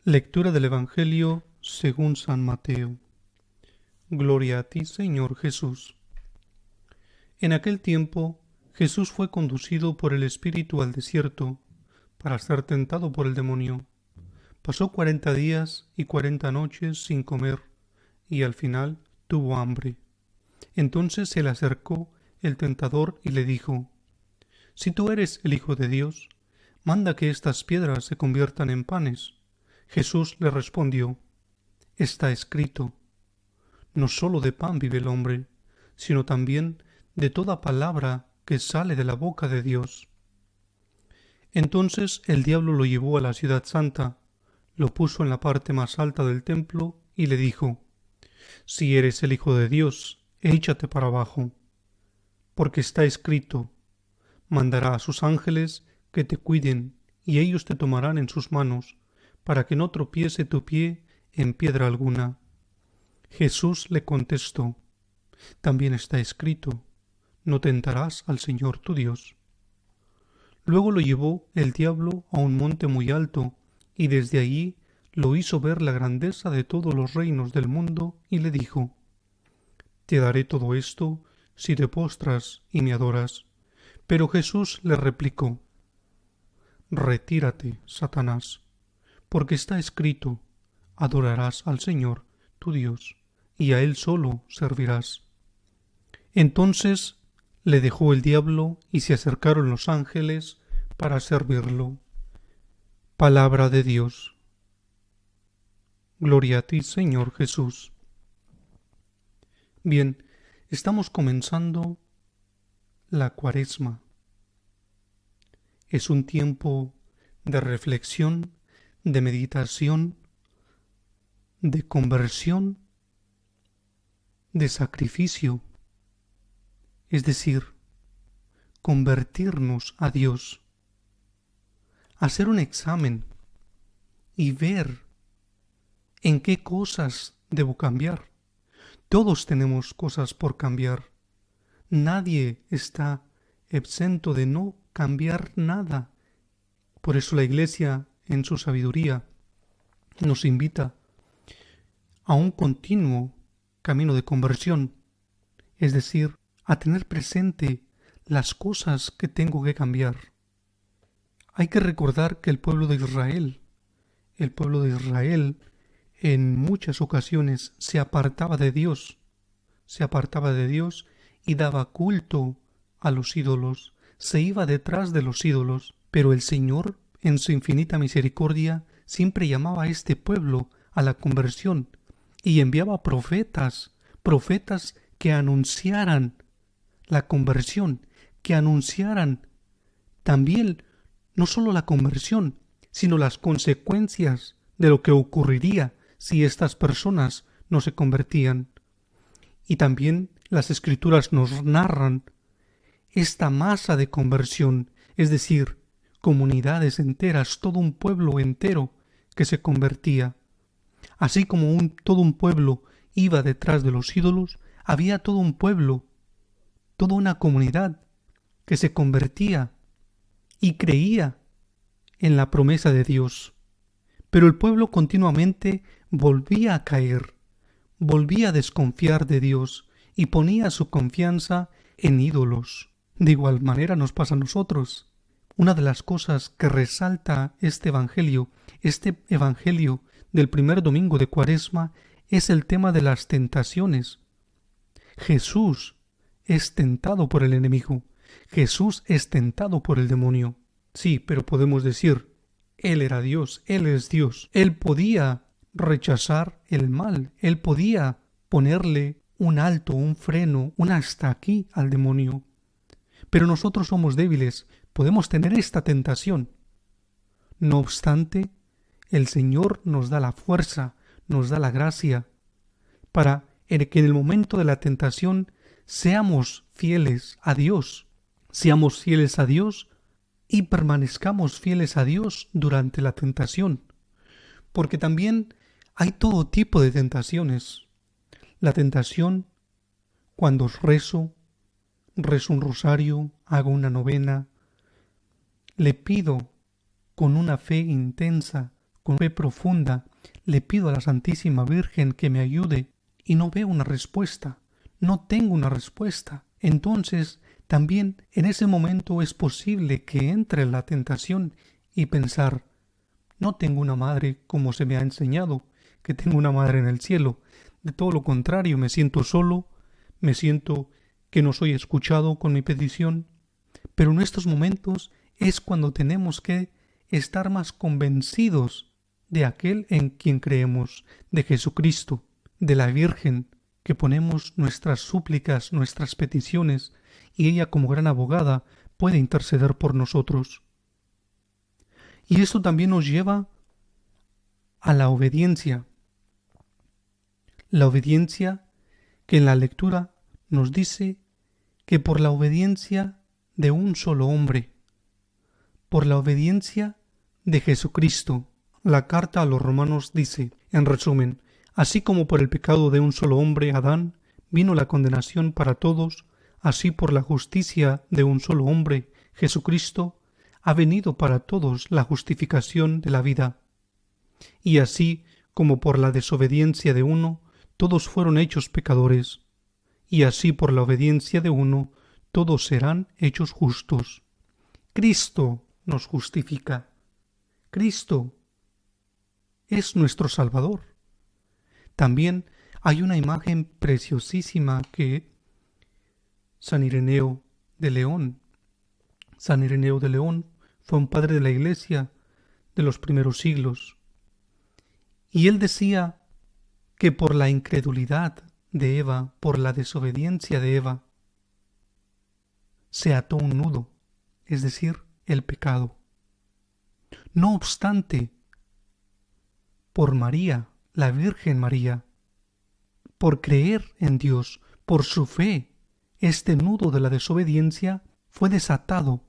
Lectura del Evangelio según San Mateo. Gloria a ti, Señor Jesús. En aquel tiempo, Jesús fue conducido por el Espíritu al desierto para ser tentado por el demonio. Pasó 40 días y 40 noches sin comer, y al final tuvo hambre. Entonces se le acercó el tentador y le dijo: Si tú eres el Hijo de Dios, manda que estas piedras se conviertan en panes. Jesús le respondió: Está escrito, no sólo de pan vive el hombre, sino también de toda palabra que sale de la boca de Dios. Entonces el diablo lo llevó a la ciudad santa, lo puso en la parte más alta del templo y le dijo: Si eres el Hijo de Dios, échate para abajo, porque está escrito, mandará a sus ángeles que te cuiden, y ellos te tomarán en sus manos, para que no tropiece tu pie en piedra alguna. Jesús le contestó: También está escrito, no tentarás al Señor tu Dios. Luego lo llevó el diablo a un monte muy alto, y desde allí lo hizo ver la grandeza de todos los reinos del mundo, y le dijo: Te daré todo esto si te postras y me adoras. Pero Jesús le replicó: Retírate, Satanás, porque está escrito, adorarás al Señor tu Dios, y a Él solo servirás. Entonces le dejó el diablo y se acercaron los ángeles para servirlo. Palabra de Dios. Gloria a ti, Señor Jesús. Bien, estamos comenzando la Cuaresma. Es un tiempo de reflexión, de meditación, de conversión, de sacrificio, es decir, convertirnos a Dios, hacer un examen y ver en qué cosas debo cambiar. Todos tenemos cosas por cambiar. Nadie está exento de no cambiar nada. Por eso la Iglesia, en su sabiduría, nos invita a un continuo camino de conversión, es decir, a tener presente las cosas que tengo que cambiar. Hay que recordar que el pueblo de Israel en muchas ocasiones se apartaba de Dios y daba culto a los ídolos, se iba detrás de los ídolos, pero el Señor, en su infinita misericordia, siempre llamaba a este pueblo a la conversión y enviaba profetas que anunciaran la conversión, que anunciaran también no solo la conversión, sino las consecuencias de lo que ocurriría si estas personas no se convertían. Y también las Escrituras nos narran esta masa de conversión, es decir, comunidades enteras, todo un pueblo entero que se convertía. Así como todo un pueblo iba detrás de los ídolos, había todo un pueblo, toda una comunidad que se convertía y creía en la promesa de Dios. Pero el pueblo continuamente volvía a caer, volvía a desconfiar de Dios y ponía su confianza en ídolos. De igual manera nos pasa a nosotros. Una de las cosas que resalta este Evangelio del primer domingo de Cuaresma, es el tema de las tentaciones. Jesús es tentado por el enemigo. Jesús es tentado por el demonio. Sí, pero podemos decir, Él era Dios, Él es Dios. Él podía rechazar el mal, Él podía ponerle un alto, un freno, un hasta aquí al demonio. Pero nosotros somos débiles, podemos tener esta tentación. No obstante, el Señor nos da la fuerza, nos da la gracia, para que en el momento de la tentación seamos fieles a Dios y permanezcamos fieles a Dios durante la tentación. Porque también hay todo tipo de tentaciones. La tentación cuando rezo un rosario, hago una novena, le pido con una fe intensa, con fe profunda, le pido a la Santísima Virgen que me ayude y no veo una respuesta, no tengo una respuesta. Entonces, también en ese momento es posible que entre la tentación y pensar, no tengo una madre como se me ha enseñado, que tengo una madre en el cielo. De todo lo contrario, me siento solo, me siento que no soy escuchado con mi petición. Pero en estos momentos es cuando tenemos que estar más convencidos de aquel en quien creemos, de Jesucristo, de la Virgen, que ponemos nuestras súplicas, nuestras peticiones, y ella como gran abogada puede interceder por nosotros. Y esto también nos lleva a la obediencia. La obediencia que en la lectura nos dice que por la obediencia de un solo hombre, por la obediencia de Jesucristo. La carta a los Romanos dice, en resumen, así como por el pecado de un solo hombre, Adán, vino la condenación para todos, así por la justicia de un solo hombre, Jesucristo, ha venido para todos la justificación de la vida. Y así como por la desobediencia de uno, todos fueron hechos pecadores, y así por la obediencia de uno, todos serán hechos justos. Cristo nos justifica. Cristo es nuestro Salvador. También hay una imagen preciosísima que San Ireneo de León fue un padre de la Iglesia de los primeros siglos. Y él decía que por la incredulidad de Eva, por la desobediencia de Eva, se ató un nudo, es decir, el pecado. No obstante, por María, la Virgen María, por creer en Dios, por su fe, este nudo de la desobediencia fue desatado.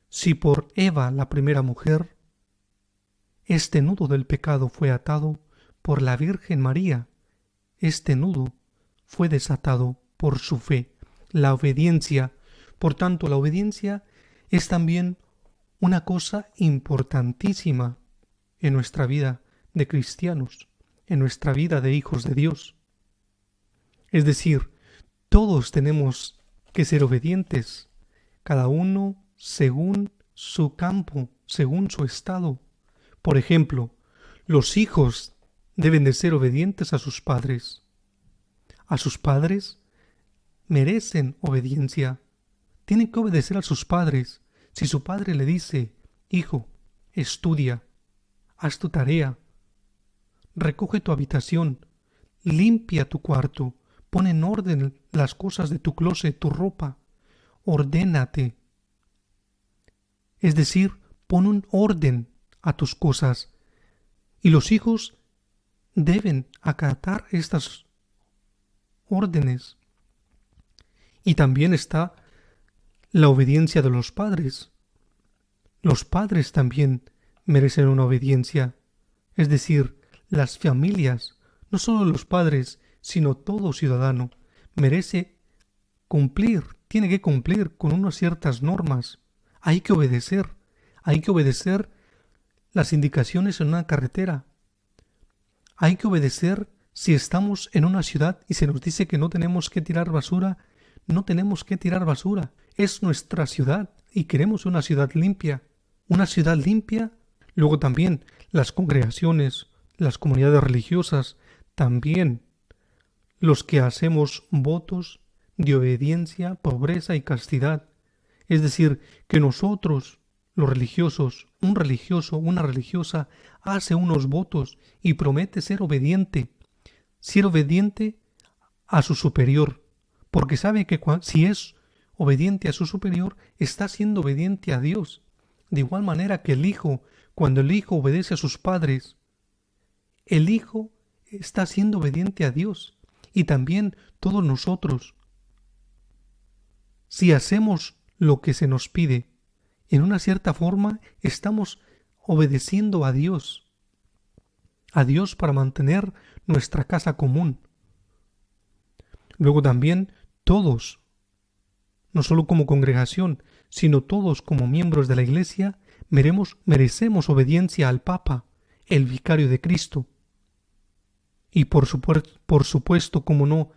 Si por Eva, la primera mujer, este nudo del pecado fue atado, por la Virgen María, este nudo fue desatado por su fe, la obediencia. Por tanto, la obediencia es también una cosa importantísima en nuestra vida de cristianos, en nuestra vida de hijos de Dios. Es decir, todos tenemos que ser obedientes, cada uno según su campo, según su estado. Por ejemplo, los hijos deben de ser obedientes a sus padres. A sus padres merecen obediencia. Tienen que obedecer a sus padres. Si su padre le dice, hijo, estudia, haz tu tarea, recoge tu habitación, limpia tu cuarto, pon en orden las cosas de tu closet, tu ropa, ordénate. Es decir, pon un orden a tus cosas. Y los hijos deben acatar estas órdenes. Y también está la obediencia de los padres. Los padres también merecen una obediencia. Es decir, las familias, no solo los padres, sino todo ciudadano, merece cumplir, tiene que cumplir con unas ciertas normas. Hay que obedecer las indicaciones en una carretera. Hay que obedecer si estamos en una ciudad y se nos dice que no tenemos que tirar basura, no tenemos que tirar basura. Es nuestra ciudad y queremos una ciudad limpia. Una ciudad limpia. Luego también las congregaciones, las comunidades religiosas, también los que hacemos votos de obediencia, pobreza y castidad. Es decir, que nosotros, los religiosos, un religioso, una religiosa, hace unos votos y promete ser obediente a su superior, porque sabe que si es obediente a su superior, está siendo obediente a Dios. De igual manera que el hijo, cuando el hijo obedece a sus padres, el hijo está siendo obediente a Dios. Y también todos nosotros, si hacemos lo que se nos pide, en una cierta forma estamos obedeciendo a Dios para mantener nuestra casa común. Luego también todos, no solo como congregación, sino todos como miembros de la Iglesia, merecemos obediencia al Papa, el vicario de Cristo. Y por supuesto, como no,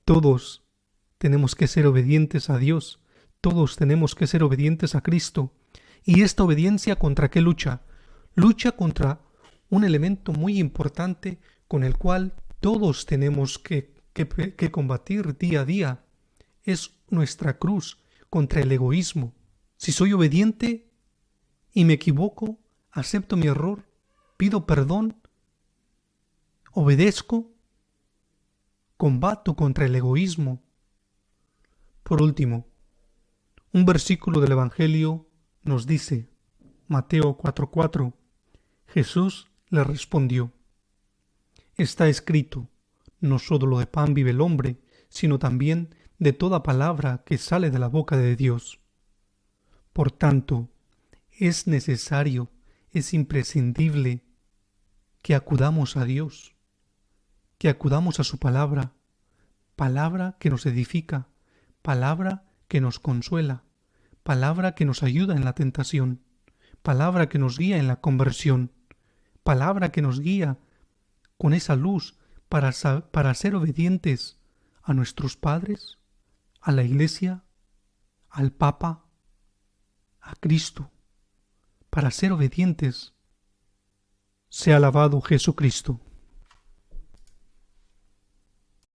todos tenemos que ser obedientes a Dios, todos tenemos que ser obedientes a Cristo. ¿Y esta obediencia contra qué lucha? Lucha contra un elemento muy importante con el cual todos tenemos que combatir día a día. Es nuestra cruz contra el egoísmo. Si soy obediente y me equivoco, acepto mi error, pido perdón, obedezco, combato contra el egoísmo. Por último, un versículo del Evangelio nos dice, Mateo 4:4, Jesús le respondió, está escrito, no sólo de pan vive el hombre, sino también de toda palabra que sale de la boca de Dios. Por tanto, es necesario, es imprescindible que acudamos a Dios, que acudamos a su palabra, palabra que nos edifica, palabra que nos consuela, palabra que nos ayuda en la tentación, palabra que nos guía en la conversión, palabra que nos guía con esa luz para ser obedientes a nuestros padres, a la Iglesia, al Papa, a Cristo, para ser obedientes. Sea alabado Jesucristo.